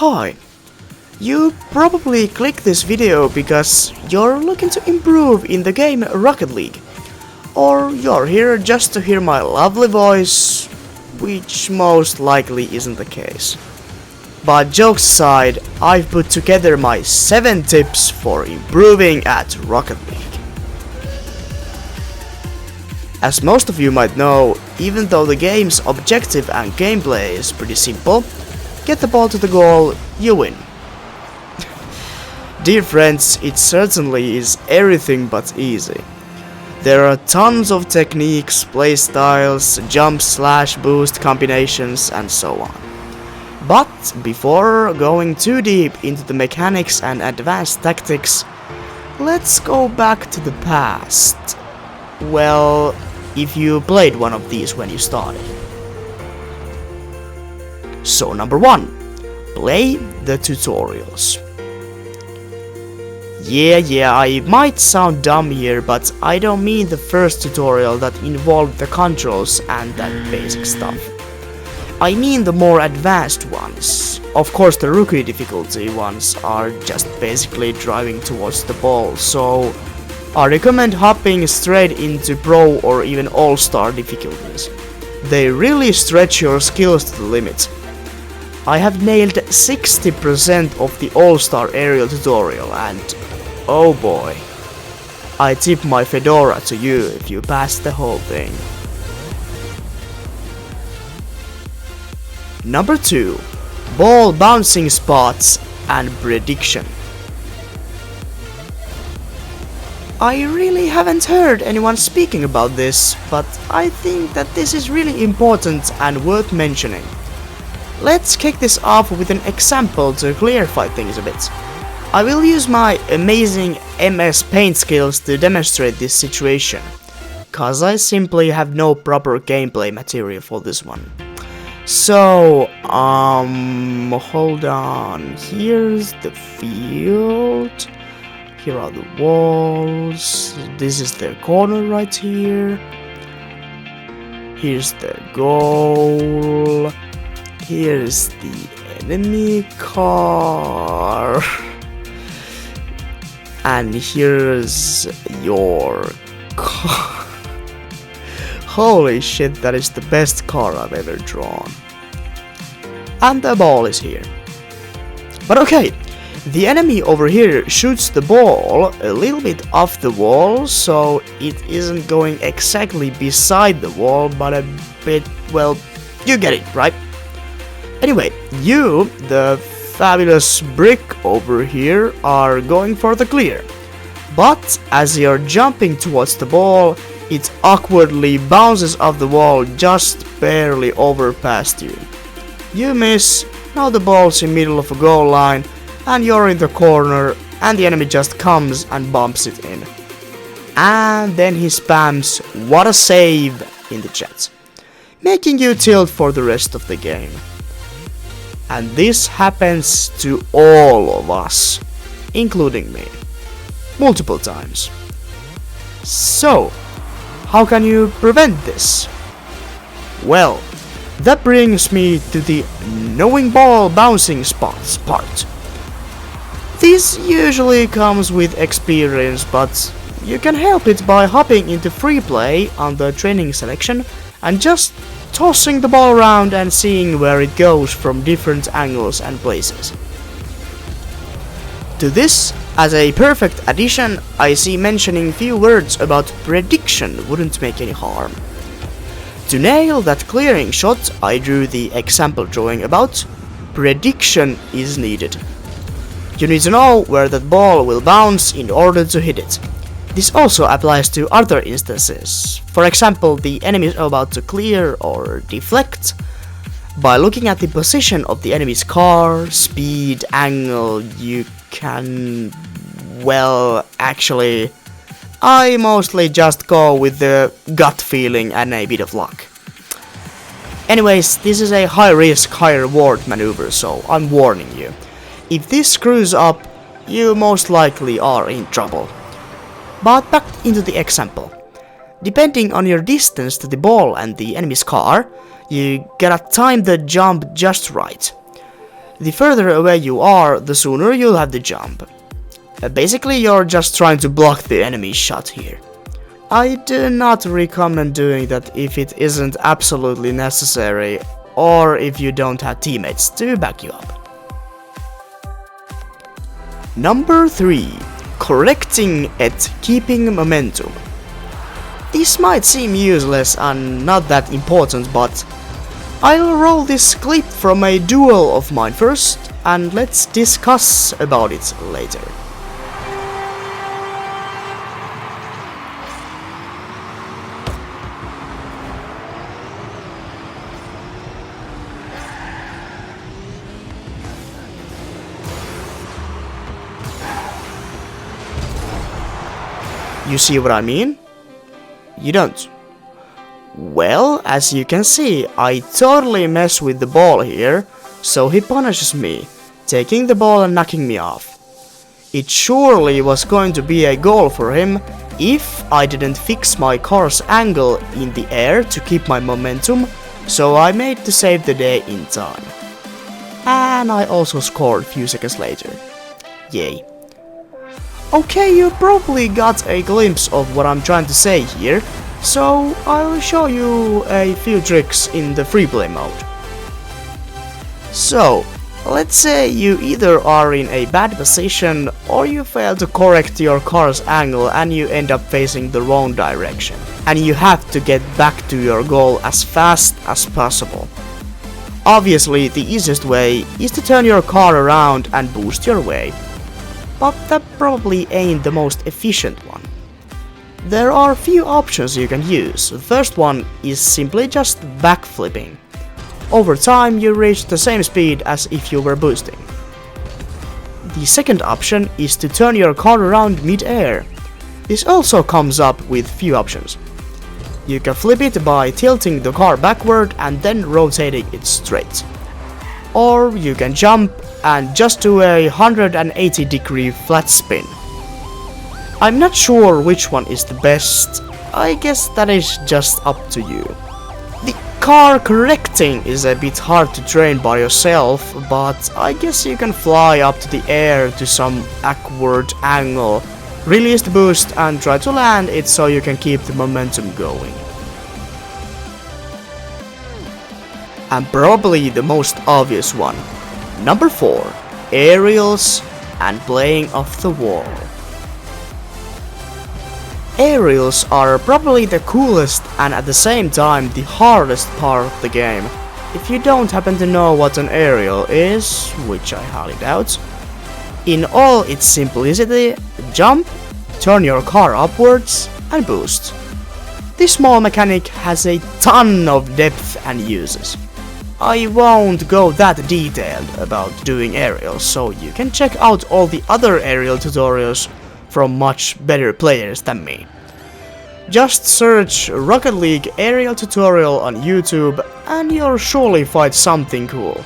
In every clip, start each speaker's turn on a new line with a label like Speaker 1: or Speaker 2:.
Speaker 1: Hi! You probably clicked this video because you're looking to improve in the game Rocket League. Or you're here just to hear my lovely voice, which most likely isn't the case. But jokes aside, I've put together my 7 tips for improving at Rocket League. As most of you might know, even though the game's objective and gameplay is pretty simple, get the ball to the goal, you win. Dear friends, it certainly is everything but easy. There are tons of techniques, playstyles, jump slash boost combinations and so on. But before going too deep into the mechanics and advanced tactics, let's go back to the past. Well, if you played one of these when you started. So number 1, play the tutorials. Yeah, I might sound dumb here, but I don't mean the first tutorial that involved the controls and that basic stuff. I mean the more advanced ones. Of course, the rookie difficulty ones are just basically driving towards the ball, so I recommend hopping straight into pro or even all-star difficulties. They really stretch your skills to the limit. I have nailed 60% of the all-star aerial tutorial and oh boy, I tip my fedora to you if you pass the whole thing. Number 2, ball bouncing spots and prediction. I really haven't heard anyone speaking about this, but I think that this is really important and worth mentioning. Let's kick this off with an example to clarify things a bit. I will use my amazing MS Paint skills to demonstrate this situation, cause I simply have no proper gameplay material for this one. So, hold on, here's the field. Here are the walls, this is the corner right here, here's the goal, here's the enemy car, and here's your car. Holy shit, that is the best car I've ever drawn. And the ball is here. But okay. The enemy over here shoots the ball a little bit off the wall, so it isn't going exactly beside the wall, but a bit, well, you get it, right? Anyway, you, the fabulous brick over here, are going for the clear. But as you're jumping towards the ball, it awkwardly bounces off the wall just barely over past you. You miss, now the ball's in middle of a goal line, and you're in the corner, and the enemy just comes and bumps it in. And then he spams "what a save" in the chat, making you tilt for the rest of the game. And this happens to all of us, including me, multiple times. So, how can you prevent this? Well, that brings me to the knowing ball bouncing spots part. This usually comes with experience, but you can help it by hopping into free play on the training selection and just tossing the ball around and seeing where it goes from different angles and places. To this, as a perfect addition, I see mentioning few words about prediction wouldn't make any harm. To nail that clearing shot I drew the example drawing about, prediction is needed. You need to know where that ball will bounce in order to hit it. This also applies to other instances. For example, the enemy is about to clear or deflect. By looking at the position of the enemy's car, speed, angle, you can... well, actually, I mostly just go with the gut feeling and a bit of luck. Anyways, this is a high risk, high reward maneuver, so I'm warning you. If this screws up, you most likely are in trouble. But back into the example. Depending on your distance to the ball and the enemy's car, you gotta time the jump just right. The further away you are, the sooner you'll have to jump. Basically, you're just trying to block the enemy's shot here. I do not recommend doing that if it isn't absolutely necessary, or if you don't have teammates to back you up. Number 3. Correcting at keeping momentum. This might seem useless and not that important, but I'll roll this clip from a duel of mine first, and let's discuss about it later. You see what I mean? You don't. Well, as you can see, I totally mess with the ball here, so he punishes me, taking the ball and knocking me off. It surely was going to be a goal for him if I didn't fix my car's angle in the air to keep my momentum, so I made to save the day in time. And I also scored a few seconds later. Yay. Okay, you probably got a glimpse of what I'm trying to say here, so I'll show you a few tricks in the free play mode. So, let's say you either are in a bad position or you fail to correct your car's angle and you end up facing the wrong direction, and you have to get back to your goal as fast as possible. Obviously, the easiest way is to turn your car around and boost your way. But that probably ain't the most efficient one. There are a few options you can use. The first one is simply just backflipping. Over time you reach the same speed as if you were boosting. The second option is to turn your car around mid-air. This also comes up with few options. You can flip it by tilting the car backward and then rotating it straight. Or you can jump and just do a 180-degree flat spin. I'm not sure which one is the best. I guess that is just up to you. The car correcting is a bit hard to train by yourself, but I guess you can fly up to the air to some awkward angle, release the boost and try to land it so you can keep the momentum going. And probably the most obvious one. Number 4. Aerials and playing off the wall. Aerials are probably the coolest and at the same time the hardest part of the game. If you don't happen to know what an aerial is, which I highly doubt, in all its simplicity, jump, turn your car upwards and boost. This small mechanic has a ton of depth and uses. I won't go that detailed about doing aerials, so you can check out all the other aerial tutorials from much better players than me. Just search Rocket League aerial tutorial on YouTube and you'll surely find something cool.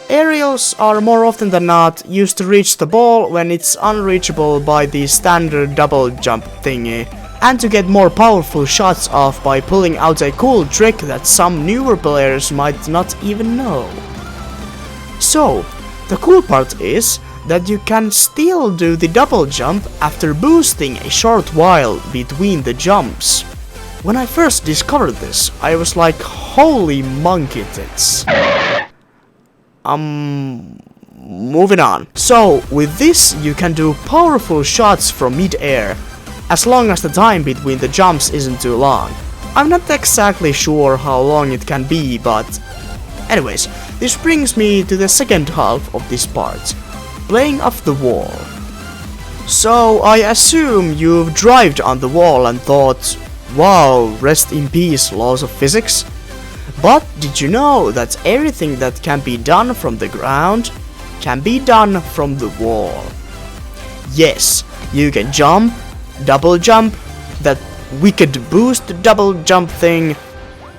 Speaker 1: Aerials are more often than not used to reach the ball when it's unreachable by the standard double jump thingy, and to get more powerful shots off by pulling out a cool trick that some newer players might not even know. So, the cool part is that you can still do the double jump after boosting a short while between the jumps. When I first discovered this, I was like, holy monkey tits. Moving on. So, with this you can do powerful shots from mid-air, as long as the time between the jumps isn't too long. I'm not exactly sure how long it can be, but anyways, this brings me to the second half of this part, playing off the wall. So I assume you've drived on the wall and thought, wow, rest in peace laws of physics. But did you know that everything that can be done from the ground can be done from the wall? Yes, you can jump, double jump, that wicked boost double jump thing.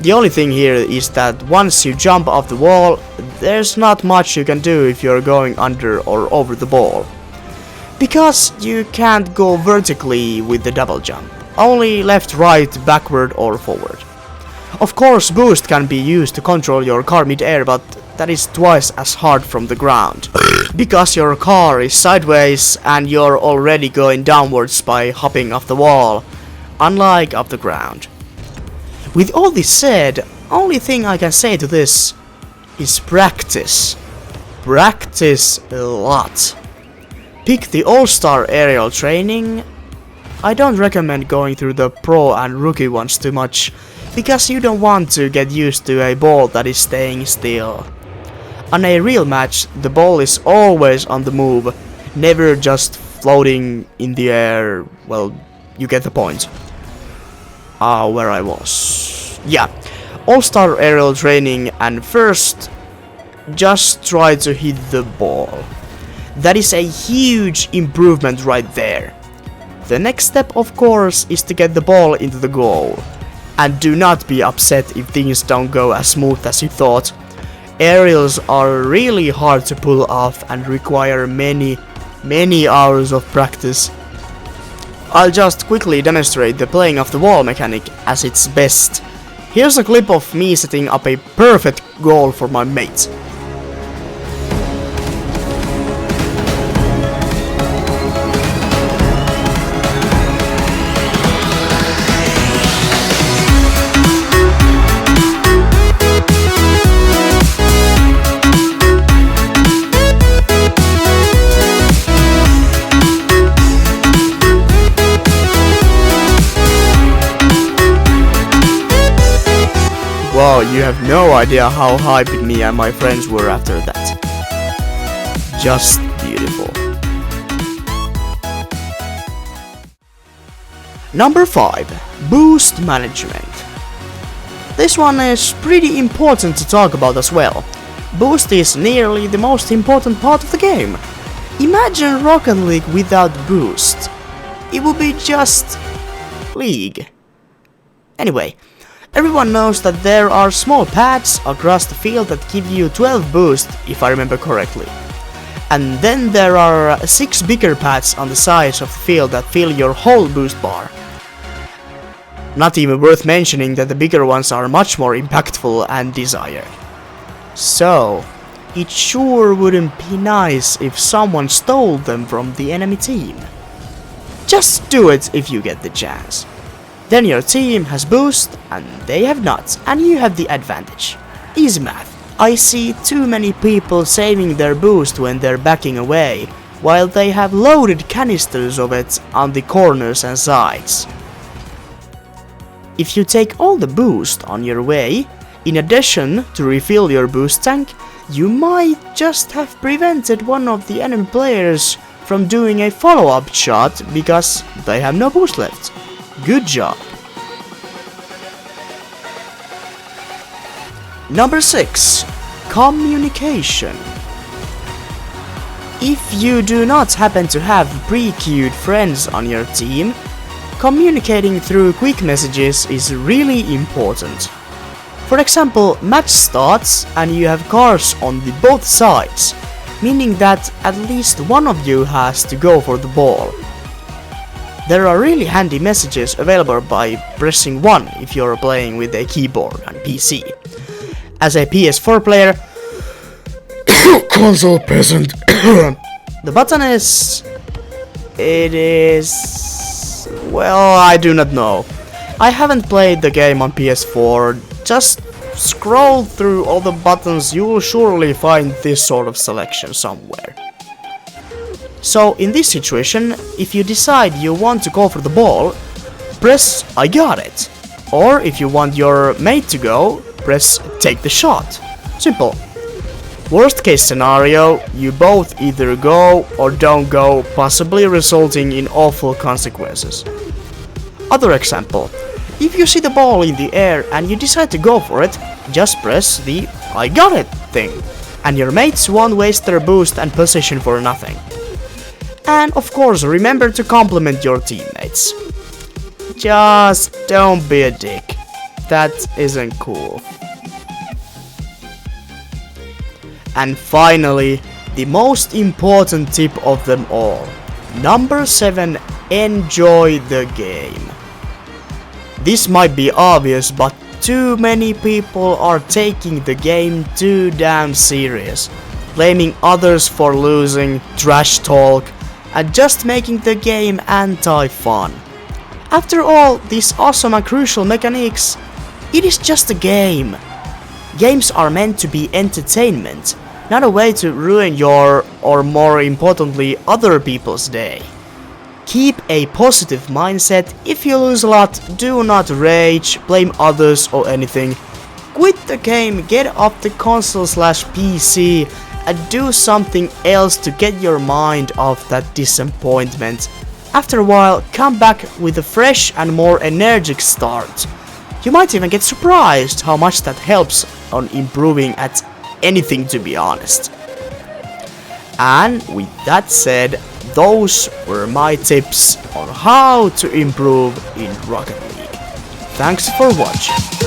Speaker 1: The only thing here is that once you jump off the wall, there's not much you can do if you're going under or over the ball, because you can't go vertically with the double jump, only left, right, backward or forward. Of course, boost can be used to control your car mid-air, but that is twice as hard from the ground. Because your car is sideways and you're already going downwards by hopping off the wall, unlike off the ground. With all this said, only thing I can say to this is practice. Practice a lot. Pick the all-star aerial training. I don't recommend going through the pro and rookie ones too much, because you don't want to get used to a ball that is staying still. On a real match, the ball is always on the move, never just floating in the air. Well, you get the point. Where I was. Yeah, all-star aerial training, and first, just try to hit the ball. That is a huge improvement right there. The next step, of course, is to get the ball into the goal. And do not be upset if things don't go as smooth as you thought. Aerials are really hard to pull off and require many hours of practice. I'll just quickly demonstrate the playing off the wall mechanic as its best. Here's a clip of me setting up a perfect goal for my mate. Wow, you have no idea how hyped me and my friends were after that. Just beautiful. Number 5. Boost management. This one is pretty important to talk about as well. Boost is nearly the most important part of the game. Imagine Rocket League without boost. It would be just League. Anyway, everyone knows that there are small pads across the field that give you 12 boost, if I remember correctly. And then there are 6 bigger pads on the sides of the field that fill your whole boost bar. Not even worth mentioning that the bigger ones are much more impactful and desired. So, it sure wouldn't be nice if someone stole them from the enemy team. Just do it if you get the chance. Then your team has boost and they have not, and you have the advantage. Easy math. I see too many people saving their boost when they're backing away, while they have loaded canisters of it on the corners and sides. If you take all the boost on your way, in addition to refill your boost tank, you might just have prevented one of the enemy players from doing a follow-up shot because they have no boost left. Good job. Number 6. Communication. If you do not happen to have pre-queued friends on your team, communicating through quick messages is really important. For example, match starts and you have cars on the both sides, meaning that at least one of you has to go for the ball. There are really handy messages available by pressing 1 if you're playing with a keyboard on PC. As a PS4 player, console peasant, the button is... well, I do not know. I haven't played the game on PS4, just scroll through all the buttons, you will surely find this sort of selection somewhere. So in this situation, if you decide you want to go for the ball, press I got it. Or if you want your mate to go, press take the shot. Simple. Worst case scenario, you both either go or don't go, possibly resulting in awful consequences. Other example, if you see the ball in the air and you decide to go for it, just press the I got it thing, and your mates won't waste their boost and position for nothing. And of course, remember to compliment your teammates. Just don't be a dick. That isn't cool. And finally, the most important tip of them all. Number 7, enjoy the game. This might be obvious, but too many people are taking the game too damn serious, blaming others for losing, trash talk, and just making the game anti-fun. After all these awesome and crucial mechanics, it is just a game. Games are meant to be entertainment, not a way to ruin your, or more importantly, other people's day. Keep a positive mindset. If you lose a lot, do not rage, blame others or anything. Quit the game, get off the console/PC and do something else to get your mind off that disappointment. After a while, come back with a fresh and more energetic start. You might even get surprised how much that helps on improving at anything, to be honest. And with that said, those were my tips on how to improve in Rocket League. Thanks for watching.